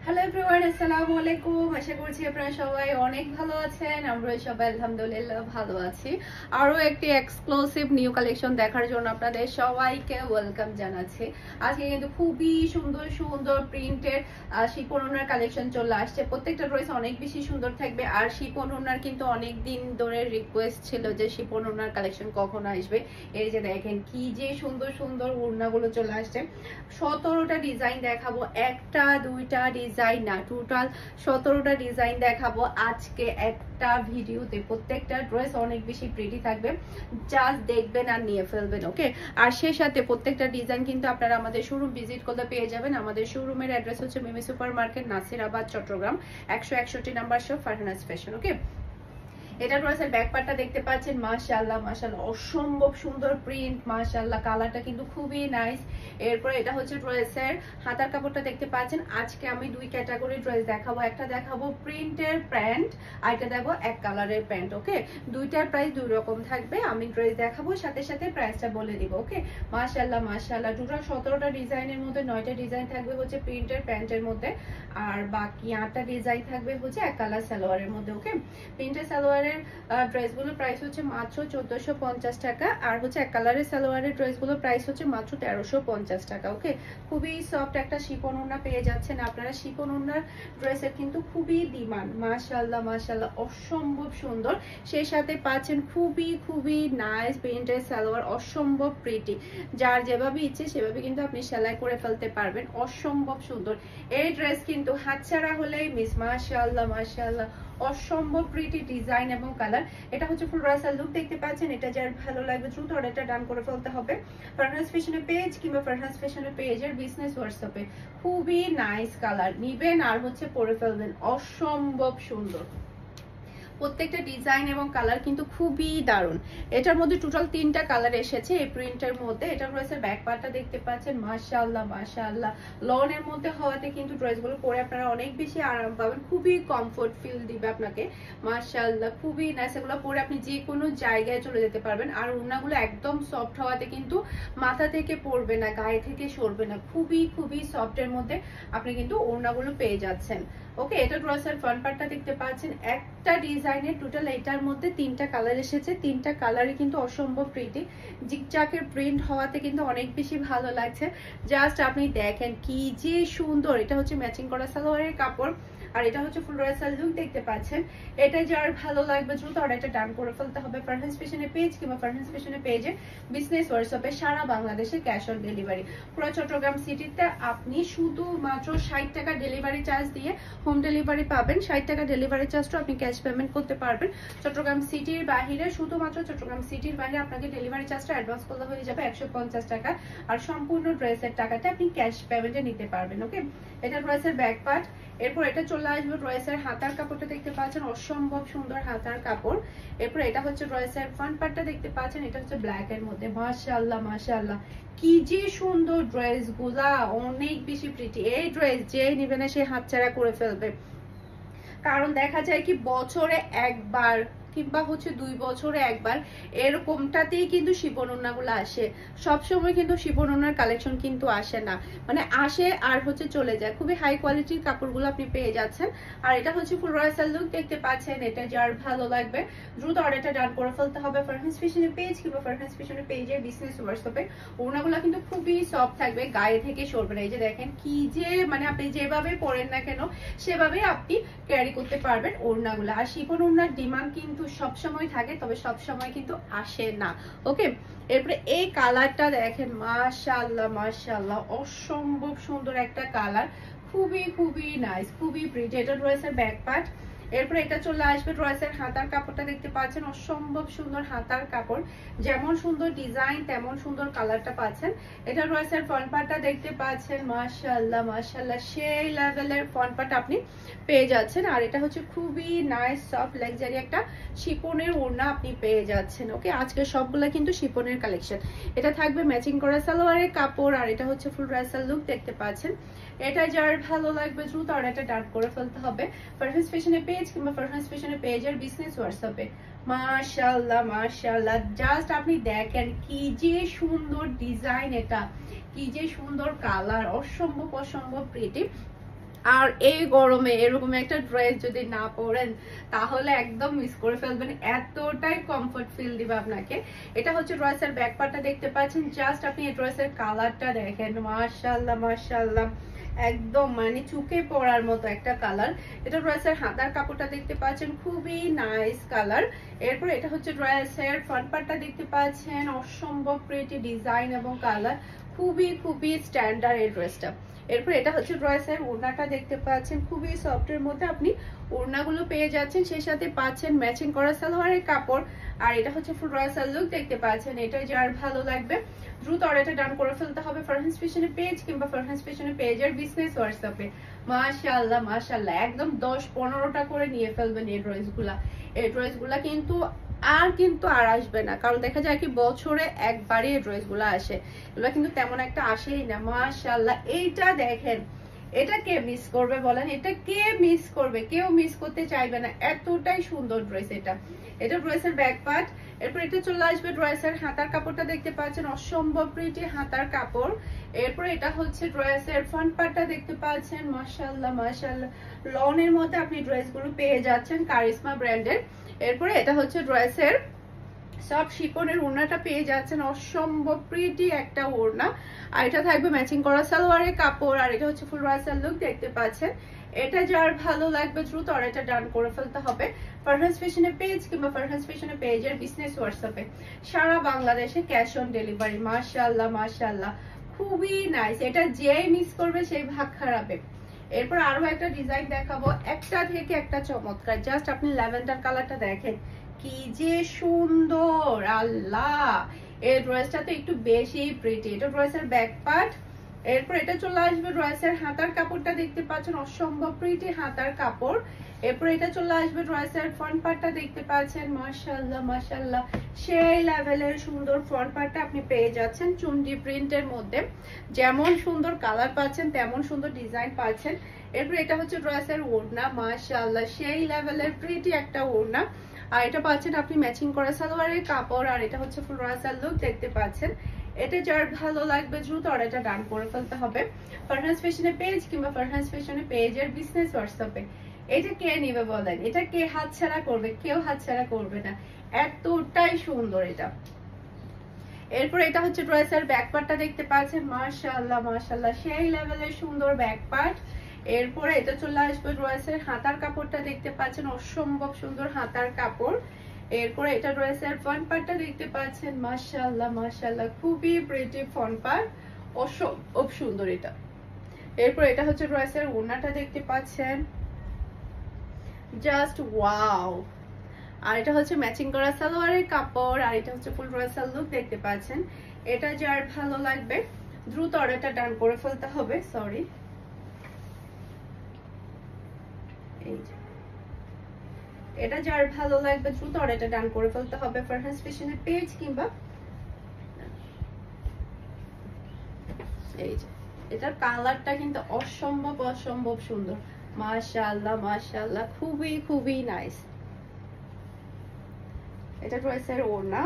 Hello everyone, আসসালামু আলাইকুম। আশা করছি আপনারা সবাই অনেক ভালো আছেন। আমরা সবাই আলহামদুলিল্লাহ ভালো আছি। আরো একটি এক্সক্লুসিভ নিউ কালেকশন দেখার জন্য আপনাদের সবাইকে ওয়েলকাম জানাচ্ছি। আজকে কিন্তু খুবই সুন্দর সুন্দর প্রিন্টের শিফন ওড়নার কালেকশন চলে আসছে। প্রত্যেকটা ড্রেস অনেক বেশি সুন্দর থাকবে। আর শিফন ওড়নার কিন্তু অনেক দিন ধরে রিকোয়েস্ট ছিল যে শিফন ওড়নার কালেকশন কখন আসবে। এই যে দেখেন কি যে সুন্দর সুন্দর ওড়নাগুলো চলে আসছে। 17টা ডিজাইন দেখাবো, একটা দুইটা ডিজাইন না, টোটাল 17টা ডিজাইন দেখাবো আজকে একটা ভিডিওতে। প্রত্যেকটা ড্রেস অনেক বেশি প্রিটি থাকবে, জাস্ট দেখবেন আর নিয়ে ফেলবেন। ওকে, আর সেই সাথে প্রত্যেকটা ডিজাইন কিন্তু আপনারা আমাদের শোরুম ভিজিট করলে পেয়ে যাবেন। আমাদের শোরুমের অ্যাড্রেস হচ্ছে Mimi super market, Nasirabad, Chittagong, 161 number shop, Farhana's fashion. Okay, এটা ড্রেসের ব্যাক পার্টটা দেখতে পাচ্ছেন। মাশাআল্লাহ মাশাআল্লাহ, অসম্ভব সুন্দর প্রিন্ট, মাশাআল্লাহ কালারটা কিন্তু খুবই নাইস। এরপর এটা হচ্ছে ড্রেসের হাতার কাপড়টা দেখতে পাচ্ছেন। আজকে আমি দুই ক্যাটাগরি ড্রেস দেখাবো, একটা দেখাবো প্রিন্টের প্যান্ট, আর এটা দেখাবো এক কালারের প্যান্ট। ওকে, দুইটার প্রাইস দুই রকম থাকবে। আমি ড্রেস দেখাবো, সাথে সাথে প্রাইসটা বলে দিব। ওকে, মাশাআল্লাহ মাশাআল্লাহ, টোটাল 17টা ডিজাইনের মধ্যে 9টা ডিজাইন থাকবে হচ্ছে প্রিন্টের প্যান্টের মধ্যে, আর বাকি 8টা ডিজাইন থাকবে হচ্ছে এক কালার সালোয়ারের মধ্যে। ওকে, প্রিন্টের সালোয়ার ড্রেসগুলোর প্রাইস হচ্ছে মাত্র 1450 টাকা, আর হচ্ছে এক কালারের সালোয়ারের ড্রেসগুলোর প্রাইস হচ্ছে মাত্র 1350 টাকা। ওকে, খুবই সফট একটা শিফন ওড়না পেয়ে যাচ্ছেন আপনারা। শিফন ওড়নার ড্রেসের কিন্তু খুবই ডিমান্ড। মাশাআল্লাহ মাশাআল্লাহ, অসম্ভব সুন্দর। সেই সাথে পাচ্ছেন খুবই খুবই নাইস প্রিন্টের সালোয়ার, অসম্ভব প্রিটি। যার যেভাবে ইচ্ছে সেভাবে কিন্তু আপনি সেলাই করে ফেলতে পারবেন, অসম্ভব সুন্দর। এই ড্রেস কিন্তু হাতছাড়া হলেই মিস। মাশাআল্লাহ মাশাআল্লাহ, অসম্ভব প্রিটি ডিজাইন এবং কালার। এটা হচ্ছে ফুল রাসাল লুক দেখতে পাচ্ছেন। এটা যার ভালো লাগবে দ্রুত অর্ডারটা ডান করে ফেলতে হবে ফারহানাস ফ্যাশনের পেজ কিংবা ফারহানাস ফ্যাশনের পেজের বিজনেস হোয়াটসঅ্যাপে। খুবই নাইস কালার, নিবেন আর হচ্ছে পরে ফেলবেন, অসম্ভব সুন্দর। প্রত্যেকটা ডিজাইন এবং কালার কিন্তু খুবই দারুণ। এটার মধ্যে টোটাল 3টা কালার এসেছে এই প্রিন্টের মধ্যে। এটা ড্রেসের ব্যাক পার্টটা দেখতে পাচ্ছেন। মাশাআল্লাহ মাশাআল্লাহ, লনের মধ্যে হওয়াতে কিন্তু ড্রেসগুলো পরে আপনারা অনেক বেশি আরাম পাবেন, খুবই কমফোর্ট ফিল দিবে আপনাকে। মাশাআল্লাহ, খুবই নাইস। এগুলো পরে আপনি যে কোনো জায়গায় চলে যেতে পারবেন। আর ওড়নাগুলো একদম সফট হওয়াতে কিন্তু মাথা থেকে পড়বে না, গায়ে থেকে সরবে না, খুবই খুবই সফটের মধ্যে আপনি কিন্তু ওড়নাগুলো পেয়ে যাচ্ছেন। ওকে, এটা ড্রেসের ফ্রন্ট পার্টটা দেখতে পাচ্ছেন। একটা ডিজাইনের টোটাল এটার মধ্যে 3টা কালার এসেছে। 3টা কালারই কিন্তু অসম্ভব প্রিটি, জিগজাকের প্রিন্ট হওয়াতে কিন্তু অনেক বেশি ভালো লাগছে। জাস্ট আপনি দেখেন কি যে সুন্দর। এটা হচ্ছে ম্যাচিং করা সালোয়ারের কাপড়, আর এটা হচ্ছে ফুল রাসাল লুক দেখতে পাচ্ছেন। এটা যার ভালো লাগবে দ্রুত অর্ডারটা ডান করে ফেলতে হবে ফারহানাস ফ্যাশনের পেজ কিংবা ফারহানাস ফ্যাশনের পেজে বিজনেস হোয়াটসঅ্যাপে। সারা বাংলাদেশে ক্যাশ অন ডেলিভারি। পুরো চট্টগ্রাম সিটিতে আপনি শুধুমাত্র 60 টাকা ডেলিভারি চার্জ দিয়ে হোম ডেলিভারি পাবেন। 60 টাকা ডেলিভারি চার্জটা আপনি ক্যাশ পেমেন্ট করতে পারবেন। চট্টগ্রাম সিটির বাহিরে, শুধুমাত্র চট্টগ্রাম সিটির বাইরে আপনাকে ডেলিভারি চার্জটা অ্যাডভান্স করতে হয়ে যাবে 150 টাকা, আর সম্পূর্ণ ড্রেসের টাকাটা আপনি ক্যাশ পেমেন্টে নিতে পারবেন। ওকে, এটা ড্রেসের ব্যাক পার্ট। এরপর এটা চলে আসবে ড্রেসের হাতার কাপড়টা দেখতে পাচ্ছেন, অসম্ভব সুন্দর হাতার কাপড়। এরপর এটা হচ্ছে ড্রেসের ফ্রন্ট পার্টটা দেখতে পাচ্ছেন। এটা হচ্ছে ব্ল্যাক এর মধ্যে। মাশাআল্লাহ মাশাআল্লাহ, কি যে সুন্দর ড্রেস গুলা, অনেক বেশি প্রিটি। এই ড্রেস যে নিবে না সে হাতছাড়া করে ফেলবে। কারণ দেখা যায় কি বছরে একবার কিংবা হচ্ছে 2 বছরে একবার এরকমটাতেই কিন্তু শিফন ওড়নাগুলো আসে। সবসময় কিন্তু শিফন ওড়নার কালেকশন কিন্তু আসে না, মানে আসে আর হচ্ছে চলে যায়। খুবই হাই কোয়ালিটির কাপড়গুলো আপনি পেয়ে যাচ্ছেন। আর এটা হচ্ছে ফুল রাসাল লুক দেখতে পাচ্ছেন। এটা যার ভালো লাগবে দ্রুত অর্ডারটা ডান করে ফেলতে হবে ফারহানাস ফ্যাশনের পেজ কিংবা ফারহানাস ফ্যাশনের পেজের বিজনেস হোয়াটসঅ্যাপে। ওড়নাগুলো কিন্তু খুবই সফট থাকবে, গায়ে থেকে সরবে না। এই যে দেখেন কি যে, মানে আপনি যেভাবে পরেন না কেন সেভাবে আপনি ক্যারি করতে পারবেন ওড়নাগুলো। আর শিফন ওড়নার ডিমান্ড কিন্তু সবসময় থাকে, তবে সবসময় কিন্তু আসে না। ওকে, এরপরে এই কালারটা দেখেন। মাশাআল্লাহ মাশাআল্লাহ, অসম্ভব সুন্দর একটা কালার, খুবই খুবই নাইস, খুবই প্রিটি। এটা ড্রেসের ব্যাক পার্ট। এরপর এটা চলে আসবে ড্রেসের হাতার কাপড়টা দেখতে পাচ্ছেন। অসম্ভব সুন্দর হাতার কাপড়, যেমন সুন্দর ডিজাইন তেমন সুন্দর কালারটা পাচ্ছেন। এটা ড্রেসের ফ্রন্ট পার্টটা দেখতে পাচ্ছেন। মাশাআল্লাহ মাশাআল্লাহ, সেই লেভেলের ফ্রন্ট পার্ট আপনি পেয়ে যাচ্ছেন। আর এটা হচ্ছে খুবই নাইস সফট লাক্সারি একটা শিফনের ওড়না আপনি পেয়ে যাচ্ছেন। ওকে, আজকে সবগুলা কিন্তু শিফনের কালেকশন। এটা থাকবে ম্যাচিং করা সালোয়ারের কাপড়, আর এটা হচ্ছে ফুল রাসাল লুক দেখতে পাচ্ছেন। এটা যার ভালো লাগবে দ্রুত অর্ডারটা ডান করে ফেলতে হবে ফারহানাস ফ্যাশনের পেজ কিংবা ফারহানাস ফ্যাশনের পেজের বিজনেস হোয়াটসঅ্যাপে। মাশাআল্লাহ মাশাআল্লাহ, জাস্ট আপনি দেখেন কি যে সুন্দর ডিজাইন, এটা কি যে সুন্দর কালার, অসম্ভব অসম্ভব প্রিটি। আর এই গরমে এরকম একটা ড্রেস যদি না পরেন তাহলে একদম মিস করে ফেলবেন, এতটাই কমফোর্ট ফিল দিবে আপনাকে। এটা হচ্ছে ড্রেসের ব্যাক পার্টটা দেখতে পাচ্ছেন, জাস্ট আপনি এই ড্রেসের কালারটা দেখেন, মাশাআল্লাহ মাশাআল্লাহ, একদম মানে চুকে পড়ার মতো একটা কালার। এটা ড্রেসের হাতার কাপড়টা দেখতে পাচ্ছেন, খুবই নাইস কালার। এরপর এটা হচ্ছে ড্রেসের ফ্রন্ট পার্টটা দেখতে পাচ্ছেন, অসম্ভব প্রিটি ডিজাইন এবং কালার, খুবই খুবই স্ট্যান্ডার্ড এই ড্রেসটা। এরপর এটা হচ্ছে ড্রেসের ওড়নাটা দেখতে পাচ্ছেন, খুবই সফটের মধ্যে আপনি ওড়নাগুলো পেয়ে যাচ্ছেন, সেই সাথে পাচ্ছেন ম্যাচিং করা সালোয়ারের কাপড়। আর এটা হচ্ছে ফুল ড্রেসের লুক দেখতে পাচ্ছেন। এটা যার ভালো লাগবে দ্রুত অর্ডারটা ডান করে ফেলতে হবে ফারহানস ফ্যাশনের পেজ কিংবা ফারহানস ফ্যাশনের পেজের বিজনেস হোয়াটসঅ্যাপে। মাশাআল্লাহ মাশাআল্লাহ, একদম 10-15টা করে নিয়ে ফেলবেন এই ড্রেসগুলা। এই ড্রেসগুলা কিন্তু আর আসবে না, কারণ দেখা যায় কি বছরে একবারই এই ড্রেসগুলো আসে, এগুলো কিন্তু তেমন একটা আসেই না। মাশাআল্লাহ, এইটা দেখেন, এটা কে মিস করবে বলেন? এটা কে মিস করবে? কেউ মিস করতে চাইবে না, এতটাই সুন্দর ড্রেস এটা। এটা ড্রেসের ব্যাক পার্ট। এরপর এটা চলে আসবে ড্রেসের হাতার কাপড়টা দেখতে পাচ্ছেন, অসম্ভব প্রিটি হাতার কাপড়। এরপর এটা হচ্ছে ড্রেসের ফ্রন্ট পার্টটা দেখতে পাচ্ছেন, মাশাআল্লাহ মাশাআল্লাহ, লনের মধ্যে আপনি ড্রেসগুলো পেয়ে যাচ্ছেন কারিশমা ব্র্যান্ডের। এরপরে এটা হচ্ছে ড্রেসের সব শিপনের ওড়নাটা পেয়ে যাচ্ছেন, অসম্ভব প্রিটি একটা ওড়না। আর এটা থাকবে ম্যাচিং করা সালোয়ারের কাপড়। আর এটা হচ্ছে ফুল ড্রেসের লুক দেখতে পাচ্ছেন। এটা যার ভালো লাগবে দ্রুত অর্ডারটা ডান করে ফেলতে হবে ফারহানস ফ্যাশনের পেজ কিংবা ফারহানস ফ্যাশনের পেজের বিজনেস হোয়াটসঅ্যাপে। সারা বাংলাদেশে ক্যাশ অন ডেলিভারি। মাশাআল্লাহ মাশাআল্লাহ, খুবই নাইস। এটা যেই মিস করবে সেই ভাগ খারাপে। এরপর আরো একটা ডিজাইন দেখাবো, একটা থেকে একটা চমৎকার। জাস্ট আপনি ল্যাভেন্ডার কালারটা দেখেন, কি যে সুন্দর, আল্লাহ! এই ড্রেসটা তো একটু বেশি প্রিটি। এটা ড্রেসের ব্যাক পার্ট। এরপর এটা চলে আসবে ড্রেসের হাতার কাপড়টা দেখতে পাচ্ছেন, অসম্ভব প্রিটি হাতার কাপড়। এরপর এটা চলে আসবে ড্রেসের ফ্রন্ট পার্টটা দেখতে পাচ্ছেন, মাশাআল্লাহ মাশাআল্লাহ, সেই লেভেলের সুন্দর ফ্রন্ট পার্টটা আপনি পেয়ে যাচ্ছেন চুন্ডি প্রিন্টের মধ্যে। যেমন সুন্দর কালার পাচ্ছেন তেমন সুন্দর ডিজাইন পাচ্ছেন। এরপর এটা হচ্ছে ড্রেসের ওড়না, মাশাআল্লাহ, সেই লেভেলের প্রিটি একটা ওড়না। আর এটা পাচ্ছেন আপনি ম্যাচিং করা সালোয়ারের কাপড়। আর এটা হচ্ছে ফুল ড্রেসের লুক দেখতে পাচ্ছেন। এটা যার ভালো লাগবে দ্রুত অর্ডারটা ডান করে ফেলতে হবে ফারহানস ফ্যাশনের পেজ কিংবা ফারহানস ফ্যাশনের পেজের বিজনেস হোয়াটসঅ্যাপে। এটা কে নিবে বলেন? এটা কে হাতছাড়া করবে? কেউ হাতছাড়া করবে না, এতটাই সুন্দর এটা। এরপর এটা হচ্ছে ড্রেসের ব্যাক পার্টটা দেখতে পাচ্ছেন, মাশাআল্লাহ মাশাআল্লাহ, সেই লেভেলের সুন্দর ব্যাক পার্ট। এরপরে এটা চলে আসবে ড্রেসের হাতার কাপড়টা দেখতে পাচ্ছেন, অসম্ভব সুন্দর হাতার কাপড়। এরপরে এটা ড্রেসের ফ্রন্ট পার্টটা দেখতে পাচ্ছেন, মাশাআল্লাহ মাশাআল্লাহ, খুবই প্রিটি ফ্রন্ট পার্ট, অসম্ভব সুন্দর এটা। এরপর এটা হচ্ছে ড্রেসের ওড়নাটা দেখতে পাচ্ছেন, জাস্ট ওয়াও। আর এটা হচ্ছে ম্যাচিং করা সালোয়ারের কাপড়। আর এটা হচ্ছে ফুল ড্রেসের লুক দেখতে পাচ্ছেন। এটা যার ভালো লাগবে দ্রুত অর্ডারটা ডান করে ফেলতে হবে। সরি, এই যে এটা যার ভালো লাগবে দ্রুত অর্ডারটা ডান করে ফেলতে হবে ফারহানস ফ্যাশনের পেজ কিংবা এই যে এটার কালারটা কিন্তু অসম্ভব অসম্ভব সুন্দর, মাশাআল্লাহ মাশাআল্লাহ, খুবই খুবই নাইস। এটা ড্রেসের ওড়না,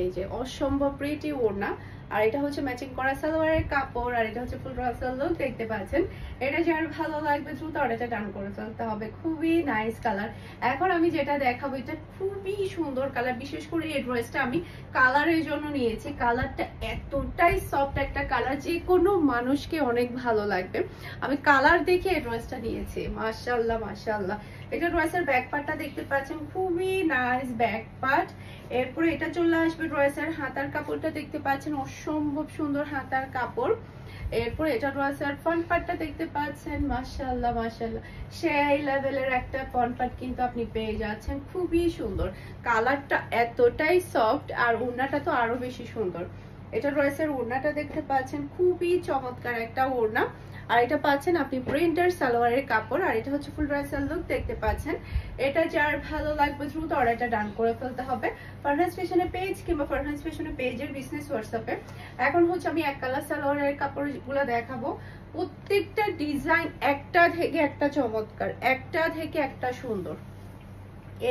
এই যে অসম্ভব প্রিটি ওড়না। আর এটা হচ্ছে ম্যাচিং করা সালোয়ারের কাপড়। আর এটা হচ্ছে ফুল ড্রেসের লুক দেখতে পাচ্ছেন। এটা যার ভালো লাগবে দ্রুত অর্ডারটা ডান করে ফেলতে হবে, খুবই নাইস কালার। এখন আমি যেটা দেখাবো এটা খুবই সুন্দর কালার, বিশেষ করে এই ড্রেসটা আমি কালারের জন্য নিয়েছি। কালারটা এতটাই সফট একটা কালার, যে কোনো মানুষকে অনেক ভালো লাগবে। আমি কালার দেখে এই ড্রেসটা নিয়েছি, মাশাআল্লাহ মাশাআল্লাহ। এটা ড্রেসের ব্যাক পার্টটা দেখতে পাচ্ছেন, খুবই নাইস ব্যাক পার্ট। এরপরে এটা চলে আসবে ড্রেসের হাতার কাপড়টা দেখতে পাচ্ছেন, অসম্ভব সুন্দর হাতার কাপড়। এরপর এটা ড্রেসের ফ্রন্ট পার্টটা দেখতে পাচ্ছেন, মাশাআল্লাহ মাশাআল্লাহ, সেই লেভেলের একটা ফ্রন্ট পার্ট কিন্তু আপনি পেয়ে যাচ্ছেন, খুবই সুন্দর। কালারটা এতটাই সফট আর ওড়নাটা তো আরো বেশি সুন্দর। এটা ড্রেসের ওড়নাটা দেখতে পাচ্ছেন, খুবই চমৎকার একটা ওড়না। আর এটা পাচ্ছেন আপনি প্রিন্টার সালোয়ারের কাপড়। আর এটা হচ্ছে ফুল ড্রেসের লুক দেখতে পাচ্ছেন। এটা যার ভালো লাগবে দ্রুত অর্ডারটা ডান করে ফেলতে হবে ফারহানস ফ্যাশনের পেজ কিংবা ফারহানস ফ্যাশনের পেজের বিজনেস হোয়াটসঅ্যাপে। এখন হচ্ছে আমি এক কালার সালোয়ারের কাপড়গুলো দেখাবো। প্রত্যেকটা ডিজাইন একটা থেকে একটা চমৎকার, একটা থেকে একটা সুন্দর।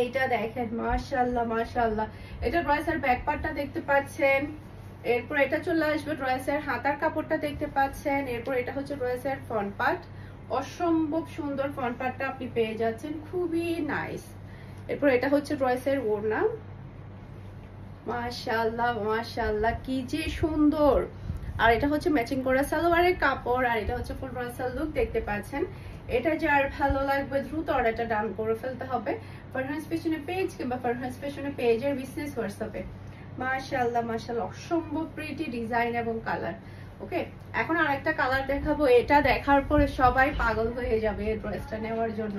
এইটা দেখেন, মাশাআল্লাহ মাশাআল্লাহ। এটা ড্রেসের ব্যাক পার্টটা দেখতে পাচ্ছেন, এরপর এটা চলে আসবে ড্রেসের হাতার কাপড়টা দেখতে পাচ্ছেন। এরপর এটা হচ্ছে ড্রেসের ফ্রন্ট পার্ট, অসম্ভব সুন্দর ফ্রন্ট পার্টটা আপনি পেয়ে যাচ্ছেন, খুবই নাইস। এরপর এটা হচ্ছে ড্রেসের ওড়না, মাশাআল্লাহ মাশাআল্লাহ কি যে সুন্দর। আর এটা হচ্ছে ম্যাচিং করা সালোয়ারের কাপড়, আর এটা হচ্ছে ফুল রাসাল লুক দেখতে পাচ্ছেন। এটা যার ভালো লাগবে দ্রুত অর্ডারটা ডান করে ফেলতে হবে ফারহানাস ফ্যাশনের পেজ কিংবা ফারহানাস ফ্যাশনের পেজের বিজনেস হোয়াটসঅ্যাপে। মাশাআল্লাহ মাশাআল্লাহ অসম্ভব প্রিটি ডিজাইন এবং কালার। ওকে, এখন আরেকটা কালার দেখাবো, এটা দেখার পরে সবাই পাগল হয়ে যাবে এই ড্রেসটা নেওয়ার জন্য।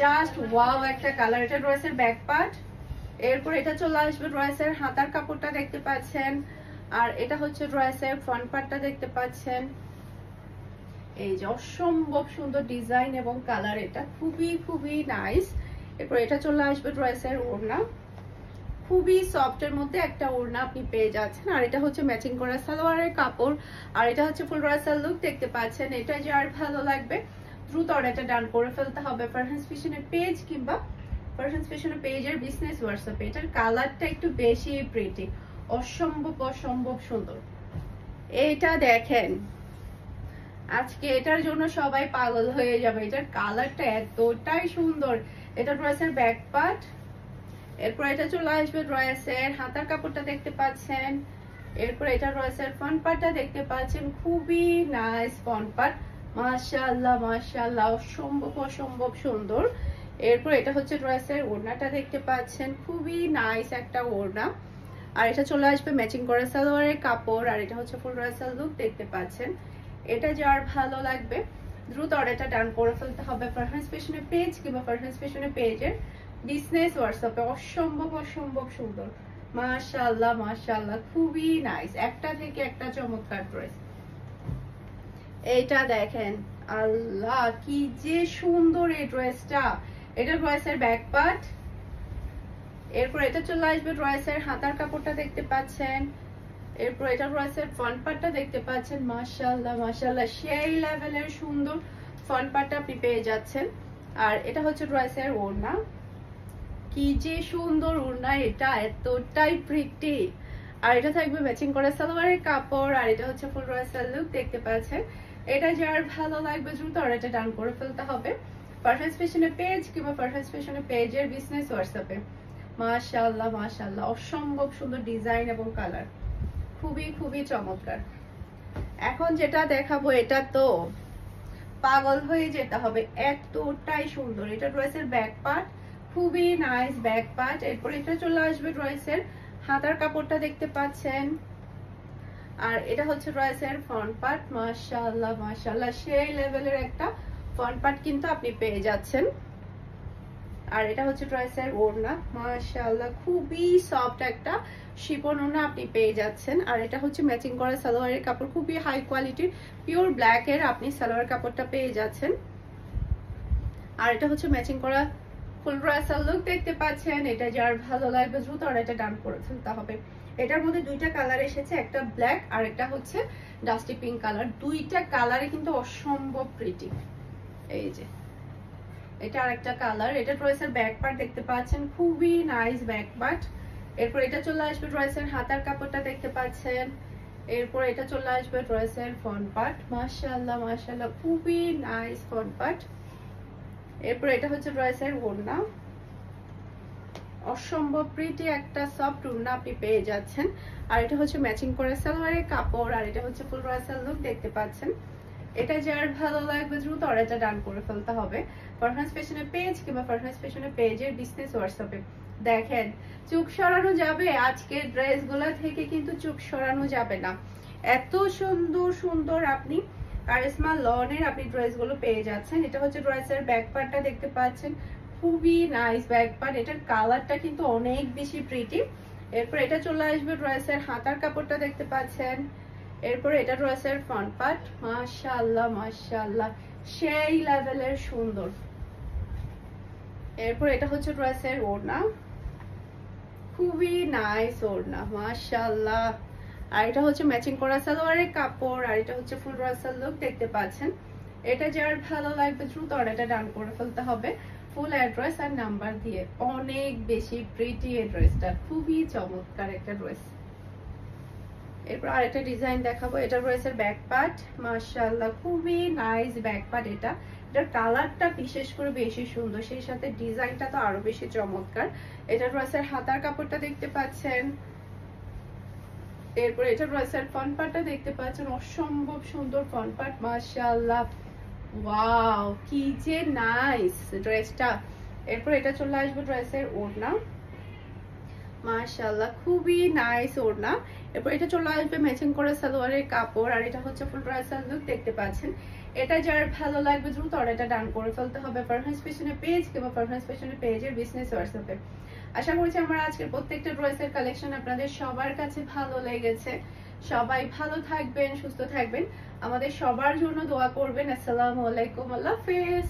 জাস্ট ওয়াও একটা কালার। এটা ড্রেসের ব্যাক পার্ট, এরপর এটা চলে আসবে ড্রেসের হাতার কাপড়টা দেখতে পাচ্ছেন, আর এটা হচ্ছে ড্রেসের ফ্রন্ট পার্টটা দেখতে পাচ্ছেন। এই যে অসম্ভব সুন্দর ডিজাইন এবং কালার, এটা খুবই খুবই নাইস। এরপর এটা চলে আসবে ড্রেসের ওড়না, খুবই সফট এর মধ্যে একটা ওড়না আপনি পেয়ে যাচ্ছেন। আর এটা হচ্ছে ম্যাচিং করা সালোয়ারের কাপড়, আর এটা হচ্ছে ফুল রাসাল লুক দেখতে পাচ্ছেন। এটা যার ভালো লাগবে দ্রুত অর্ডারটা ডান করে ফেলতে হবে ফারহানাস ফ্যাশনের পেজ কিংবা ফারহানাস ফ্যাশনের পেজের বিজনেস হোয়াটসঅ্যাপে। এটার কালারটা একটু বেশি প্রিটি, অসম্ভব অসম্ভব সুন্দর। এইটা দেখেন, আজকে এটার জন্য সবাই পাগল হয়ে যাবে, এটার কালারটা এতটাই সুন্দর। এটা ড্রেসের ব্যাক পার্ট, এরপর এটা চলে আসবে ড্রেসের হাতার কাপড়টা দেখতে পাচ্ছেন। এরপর এটা ড্রেসের ফ্রন্ট পার্টটা দেখতে পাচ্ছেন, খুবই নাইস ফ্রন্ট পার্ট, মাশাআল্লাহ মাশাআল্লাহ অসম্ভব অসম্ভব সুন্দর। এরপর এটা হচ্ছে ড্রেসের ওড়নাটা দেখতে পাচ্ছেন, খুবই নাইস একটা ওড়না। আর এটা চলে আসবে ম্যাচিং করা সালোয়ারের কাপড়, আর এটা হচ্ছে ফুল রাসাল লুক দেখতে পাচ্ছেন। এটা যার ভালো লাগবে দ্রুত অর্ডারটা ডান করে ফেলতে হবে ফারহানাস ফ্যাশনের পেজ কিংবা ফারহানাস ফ্যাশনের পেজের বিজনেস হোয়াটসঅ্যাপে। অসম্ভব অসম্ভব সুন্দর, মাশাআল্লাহ মাশাআল্লাহ খুবই নাইস, একটা থেকে একটা চমৎকার ড্রেস। এইটা দেখেন, আল্লাহ কি যে সুন্দর এই ড্রেসটা। এটা ড্রেসের ব্যাক পার্ট, এরপর এটা চলে আসবে ড্রেসের হাতার কাপড়টা দেখতে পাচ্ছেন। এরপর এটা ড্রেসের ফ্রন্ট পার্টটা দেখতে পাচ্ছেন, মাশাআল্লাহ মাশাআল্লাহ সেই লেভেলের সুন্দর ফ্রন্ট পার্টটা আপনি পেয়ে যাচ্ছেন। আর এটা হচ্ছে ড্রেসের ওড়না, কি যে সুন্দর ওড়না, এটা এতটাই প্রিটি। আর এটা থাকবে ম্যাচিং করা সালোয়ারের কাপড়, আর এটা হচ্ছে ফুল রাসাল লুক দেখতে পাচ্ছেন। এটা যার ভালো লাগবে দ্রুত অর্ডারটা ডান করে ফেলতে হবে ফারহানাস ফ্যাশনের পেজ কিংবা ফারহানাস ফ্যাশনের পেজের বিজনেস হোয়াটসঅ্যাপে। মাশাআল্লাহ মাশাআল্লাহ অসম্ভব সুন্দর ডিজাইন এবং কালার, খুবই খুবই চমৎকার। এখন যেটা দেখাবো এটা তো পাগল হয়ে যেতে হবে, এতটাই সুন্দর। এটা ড্রেসের ব্যাক পার্ট, খুবই নাইস ব্যাক পার্ট। এরপর এটা চলে আসবে ড্রেসের হাতার কাপড়টা দেখতে পাচ্ছেন, আর এটা হচ্ছে ড্রেসের ফ্রন্ট পার্ট, মাশাআল্লাহ মাশাআল্লাহ সেই লেভেলের একটা ফ্রন্ট পার্ট কিন্তু আপনি পেয়ে যাচ্ছেন। আর এটা হচ্ছে ড্রেসের ওড়না, মাশাআল্লাহ খুবই সফট একটা শিফন ওড়না আপনি পেয়ে যাচ্ছেন। আর এটা হচ্ছে ম্যাচিং করা সালোয়ারের কাপড়, খুবই হাই কোয়ালিটির পিওর ব্ল্যাক এর আপনি সালোয়ার কাপড়টা পেয়ে যাচ্ছেন। আর এটা হচ্ছে ম্যাচিং করা ফুল রাসাল লুক দেখতে পাচ্ছেন। এটা যার ভালো লাগবে দ্রুত অর্ডারটা ডান করে ফেলতে হবে। এটার মধ্যে দুইটা কালার এসেছে, একটা ব্ল্যাক আর একটা হচ্ছে ডাস্টি পিঙ্ক কালার। দুইটা কালারে কিন্তু অসম্ভব প্রিটি। এই যে এটা আরেকটা কালার। এটা ড্রেসের ব্যাক পার্ট দেখতে পাচ্ছেন, খুবই নাইস ব্যাক পার্ট। এরপর এটা চলে আসবে ড্রেসের হাতার কাপড়টা দেখতে পাচ্ছেন। এরপর এটা চলে আসবে ড্রেসের ফ্রন্ট পার্ট, মাশাআল্লাহ মাশাআল্লাহ খুবই নাইস ফ্রন্ট পার্ট। এরপর এটা হচ্ছে ড্রেসের ওড়না, অসম্ভব প্রিটি একটা সফট ওড়না আপনি পেয়ে যাচ্ছেন। আর এটা হচ্ছে ম্যাচিং করে সালোয়ারের কাপড়, আর এটা হচ্ছে ফুল রাসাল লুক দেখতে পাচ্ছেন। এটা যার ভালো লাগবে দ্রুত অর্ডারটা ডান করে ফেলতে হবে ফারহানাস ফ্যাশনের পেজ কিংবা ফারহানাস ফ্যাশনের পেজের বিজনেস হোয়াটসঅ্যাপে। দেখেন চোখ সরানো যাবে, আজকের ড্রেসগুলো থেকে কিন্তু চোখ সরানো যাবে না। এত সুন্দর সুন্দর আপনি কারিশমা লনের আপনি ড্রেসগুলো পেয়ে যাচ্ছেন। এটা হচ্ছে ড্রেসের ব্যাক পার্টটা দেখতে পাচ্ছেন, খুবই নাইস ব্যাক পার্ট। এটার কালারটা কিন্তু অনেক বেশি প্রিটি। এরপর এটা চলে আসবে ড্রেসের হাতার কাপড়টা দেখতে পাচ্ছেন। এরপর এটা ড্রেসের ফ্রন্ট পার্ট, মাশাআল্লাহ মাশাআল্লাহ সেই লেভেলের সুন্দর। এরপর এটা হচ্ছে ড্রেসের ওড়না, খুবই নাইস ওড়না, মাশাআল্লাহ। আর এটা হচ্ছে ম্যাচিং করা সালোয়ারের কাপড়, আর এটা হচ্ছে ফুল রাসাল লুক দেখতে পাচ্ছেন। এটা যার ভালো লাগবে দ্রুত অর্ডারটা ডান করে ফেলতে হবে ফুল অ্যাড্রেস আর নাম্বার দিয়ে। অনেক বেশি প্রিটি এই ড্রেসটা, খুবই চমৎকার একটা ড্রেস। এরপর আরেকটা ডিজাইন দেখাবো। এটা ড্রেসের ব্যাক পার্ট, মাশাআল্লাহ খুবই নাইস ব্যাক পার্ট। এটার কালারটা বিশেষ করে বেশি সুন্দর, সেই সাথে ডিজাইনটা তো আরো বেশি চমৎকার। এটা ড্রেসের হাতার কাপড়টা দেখতে পাচ্ছেন। এরপর এটা ড্রেসের ফ্রন্ট পার্টটা দেখতে পাচ্ছেন, অসম্ভব সুন্দর ফ্রন্ট পার্ট, মাশাআল্লাহ ওয়াও কি যে নাইস ড্রেসটা। এরপর এটা চলে আসবে ড্রেসের ওড়না, মাশাআল্লাহ খুবই নাইস ওড়না। এরপর এটা চলে আসবে ম্যাচিং করে সালোয়ারের কাপড়, আর এটা হচ্ছে ফুল ড্রেসের লুক দেখতে পাচ্ছেন। এটা যার ভালো লাগবে দ্রুত অর্ডারটা ডান করে ফেলতে হবে পারফেক্ট ফ্যাশনের পেজ কিংবা পারফেক্ট ফ্যাশনের পেজের বিজনেস হোয়াটসঅ্যাপে। আশা করছি আমার আজকের প্রত্যেকটা ড্রেসের কালেকশন আপনাদের সবার কাছে ভালো লেগেছে। সবাই ভালো থাকবেন, সুস্থ থাকবেন, আমাদের সবার জন্য দোয়া করবেন। আসসালামু আলাইকুম, আল্লাহ হাফেজ।